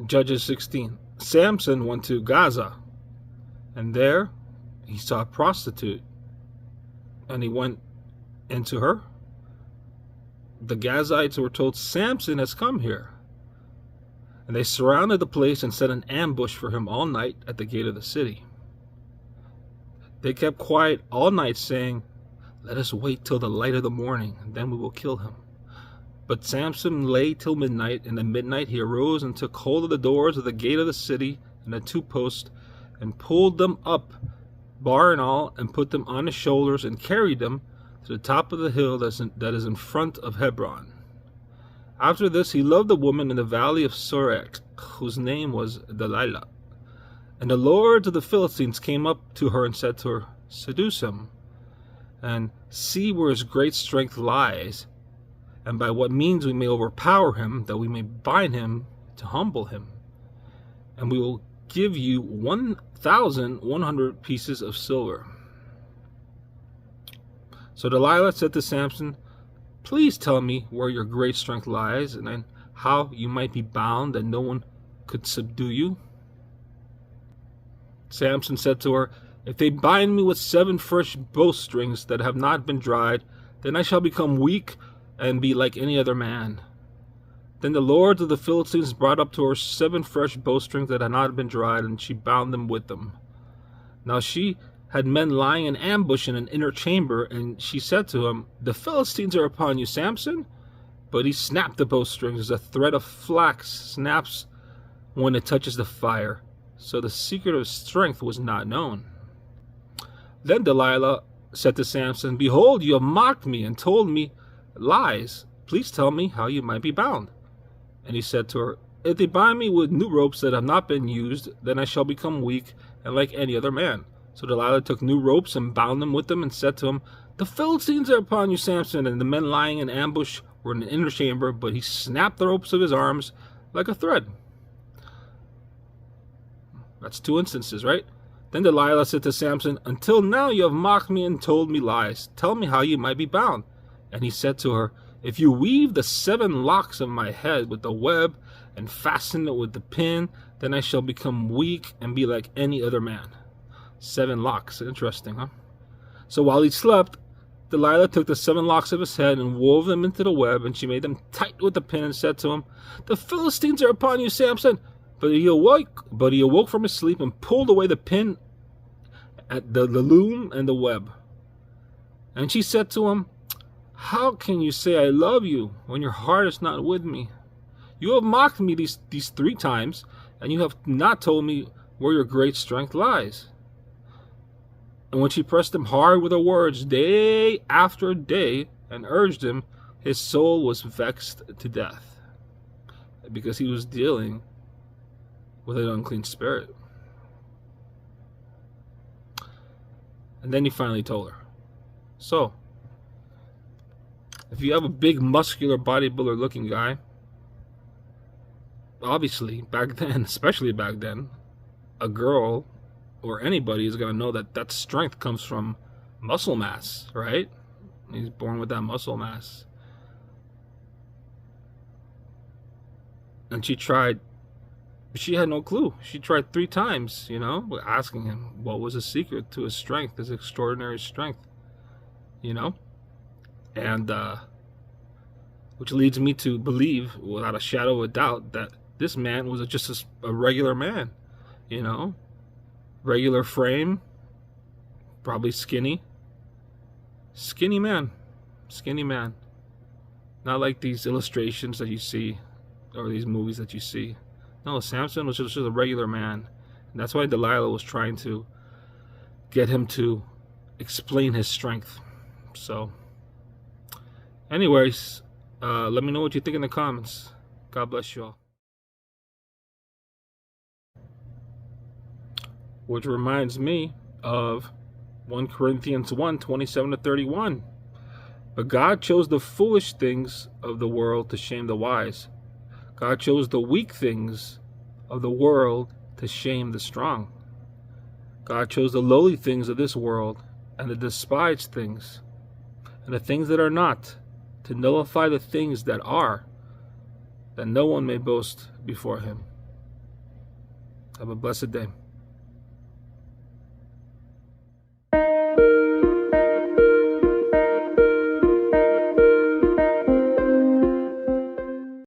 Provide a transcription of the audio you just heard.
Judges 16. Samson went to Gaza, and there he saw a prostitute, and he went into her. The Gazites were told, Samson has come here. And they surrounded the place and set an ambush for him all night at the gate of the city. They kept quiet all night, saying, let us wait till the light of the morning, and then we will kill him. But Samson lay till midnight, and at midnight he arose and took hold of the doors of the gate of the city and the two posts, and pulled them up, bar and all, and put them on his shoulders, and carried them to the top of the hill that is in front of Hebron. After this he loved a woman in the valley of Sorek, whose name was Delilah. And the lords of the Philistines came up to her and said to her, seduce him, and see where his great strength lies, and by what means we may overpower him, that we may bind him to humble him. And we will give you 1,100 pieces of silver. So Delilah said to Samson, please tell me where your great strength lies, and how you might be bound that no one could subdue you. Samson said to her, if they bind me with 7 fresh bowstrings that have not been dried, then I shall become weak and be like any other man. Then the lords of the Philistines brought up to her 7 fresh bowstrings that had not been dried, and she bound them with them. Now she had men lying in ambush in an inner chamber, and she said to him, the Philistines are upon you, Samson. But he snapped the bowstrings as a thread of flax snaps when it touches the fire. So the secret of his strength was not known. Then Delilah said to Samson, behold, you have mocked me and told me lies. Please tell me how you might be bound. And he said to her, if they bind me with new ropes that have not been used, then I shall become weak and like any other man. So Delilah took new ropes and bound them with them, and said to him, the Philistines are upon you, Samson. And the men lying in ambush were in an inner chamber, but he snapped the ropes of his arms like a thread. That's 2 instances, right? Then Delilah said to Samson, until now you have mocked me and told me lies. Tell me how you might be bound. And he said to her, if you weave the 7 locks of my head with the web and fasten it with the pin, then I shall become weak and be like any other man. 7 locks. Interesting, huh? So while he slept, Delilah took the 7 locks of his head and wove them into the web, and she made them tight with the pin and said to him, the Philistines are upon you, Samson. But he awoke from his sleep and pulled away the pin at the loom and the web. And she said to him, how can you say I love you when your heart is not with me? You have mocked me these 3 times, and you have not told me where your great strength lies. And when she pressed him hard with her words day after day and urged him, his soul was vexed to death, because he was dealing with an unclean spirit. And then he finally told her. So, if you have a big muscular bodybuilder looking guy, obviously back then, especially back then, a girl or anybody is going to know that that strength comes from muscle mass, right? He's born with that muscle mass. And she tried, she had no clue. She tried 3 times, asking him what was the secret to his strength, his extraordinary strength, and which leads me to believe without a shadow of a doubt that this man was just a regular man, regular frame, probably skinny man, not like these illustrations that you see or these movies that you see. No, Samson was just a regular man. And that's why Delilah was trying to get him to explain his strength. So, anyways, let me know what you think in the comments. God bless you all. Which reminds me of 1 Corinthians 1, 27-31. But God chose the foolish things of the world to shame the wise. God chose the weak things of the world to shame the strong. God chose the lowly things of this world and the despised things and the things that are not, to nullify the things that are, that no one may boast before him. Have a blessed day.